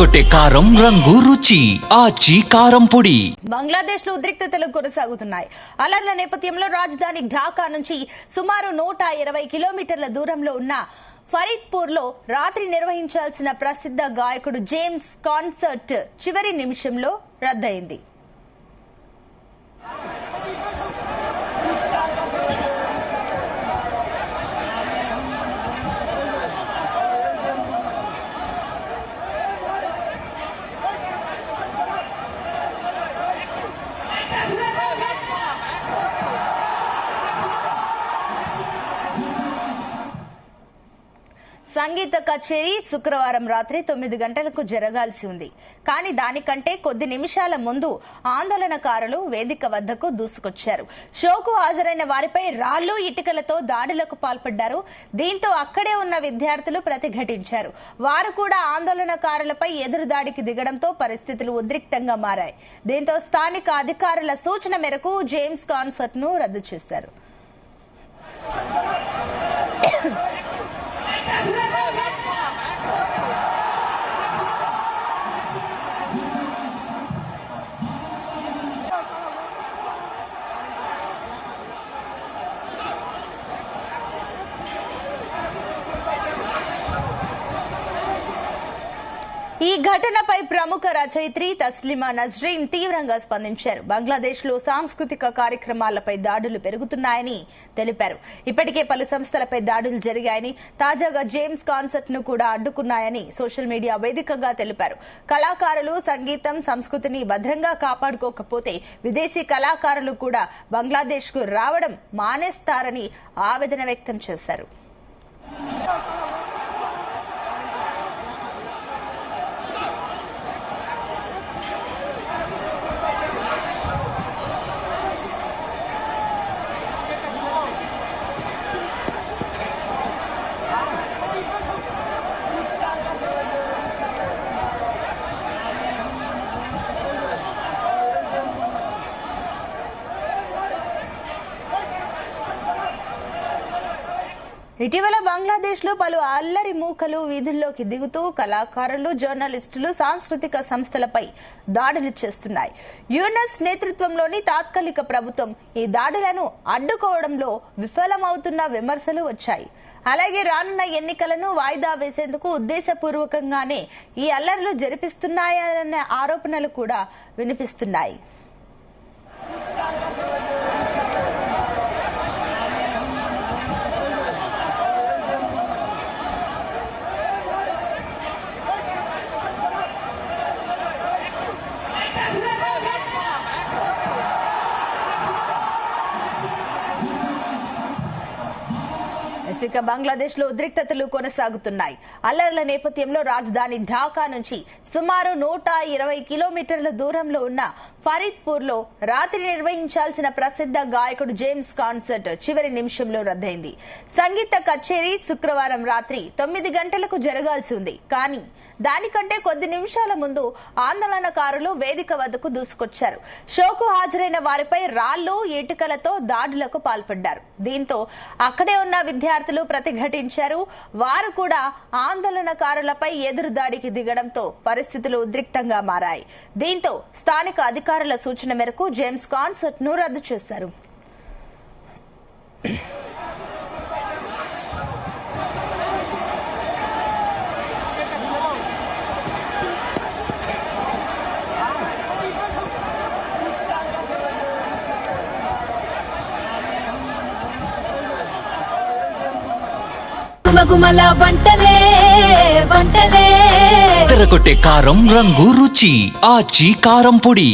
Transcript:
ఎర్రగొట్టే కారం రంగు రుచి ఆచి కారం పొడి. బంగ్లాదేశ్ లో ఉద్రిక్తతలు కొనసాగుతున్నాయి. అలర్ల నేపథ్యంలో రాజధాని ఢాకా నుంచి సుమారు 120 కిలోమీటర్ల దూరంలో ఉన్న ఫరీద్పూర్ లో రాత్రి నిర్వహించాల్సిన ప్రసిద్ధ గాయకుడు జేమ్స్ కాన్సర్ట్ చివరి నిమిషంలో రద్దయింది. సంగీత కచేరీ శుక్రవారం రాత్రి 9 గంటలకు జరగాల్సి ఉంది. కానీ దానికంటే కొద్ది నిమిషాల ముందు ఆందోళనకారులు వేదిక వద్దకు దూసుకొచ్చారు. షోకు హాజరైన వారిపై రాళ్లు ఇటుకలతో దాడులకు పాల్పడ్డారు. దీంతో అక్కడే ఉన్న విద్యార్థులు ప్రతిఘటించారు. వారు కూడా ఆందోళనకారులపై ఎదురుదాడికి దిగడంతో పరిస్థితులు ఉద్రిక్తంగా మారాయి. దీంతో స్థానిక అధికారుల సూచన మేరకు జేమ్స్ కాన్సర్ట్ ను రద్దు చేశారు. ఈ ఘటనపై ప్రముఖ రచయిత్రి తస్లిమా నస్రీన్ తీవ్రంగా స్పందించారు. బంగ్లాదేశ్ లో సాంస్కృతిక కార్యక్రమాలపై దాడులు పెరుగుతున్నాయని తెలిపారు. ఇప్పటికే పలు సంస్థలపై దాడులు జరిగాయని, తాజాగా జేమ్స్ కాన్సర్ట్ ను కూడా అడ్డుకున్నాయని సోషల్ మీడియా వేదికగా తెలిపారు. కళాకారులు సంగీతం, సంస్కృతిని భద్రంగా కాపాడుకోకపోతే విదేశీ కళాకారులు కూడా బంగ్లాదేశ్ కు రావడం మానేస్తారని ఆవేదన వ్యక్తం చేశారు. ఇటీవల బంగ్లాదేశ్ లో పలు అల్లరి మూకలు వీధుల్లోకి దిగుతూ కళాకారులు, జర్నలిస్టులు, సాంస్కృతిక సంస్థలపై దాడులు చేస్తున్నాయి. యూనస్ నేతృత్వంలోని తాత్కాలిక ప్రభుత్వం ఈ దాడులను అడ్డుకోవడంలో విఫలమవుతున్న విమర్శలు వచ్చాయి. అలాగే రానున్న ఎన్నికలను వాయిదా వేసేందుకు ఉద్దేశపూర్వకంగానే ఈ అల్లర్లు జరిపిస్తున్నాయన్న ఆరోపణలు కూడా వినిపిస్తున్నాయి. బంగ్లాదేశ్ లో ఉద్రిక్తతలు కొనసాగుతున్నాయి. అల్లర్ల నేపథ్యంలో రాజధాని ఢాకా నుంచి సుమారు 120 కిలోమీటర్ల దూరంలో ఉన్న ఫరీద్పూర్ లో రాత్రి నిర్వహించాల్సిన ప్రసిద్ధ గాయకుడు జేమ్స్ కాన్సర్ట్ చివరి నిమిషంలో రద్దయింది. సంగీత కచేరీ శుక్రవారం రాత్రి 9 గంటలకు జరగాల్సి ఉంది. కానీ దానికంటే కొద్ది నిమిషాల ముందు ఆందోళనకారులు వేదిక వద్దకు దూసుకొచ్చారు. షోకు హాజరైన వారిపై రాళ్లు, ఇటుకలతో దాడులకు పాల్పడ్డారు. దీంతో అక్కడే ఉన్న విద్యార్థులు ప్రతిఘటించారు. వారు కూడా ఆందోళనకారులపై ఎదురుదాడికి దిగడంతో పరిస్థితులు ఉద్రిక్తంగా మారాయి. దీంతో స్థానిక అధికారుల సూచన మేరకు జేమ్స్ కాన్సర్ట్ ను రద్దు చేశారు. ఎర్రగొట్టే కారం రంగు రుచి ఆచి కారం పొడి.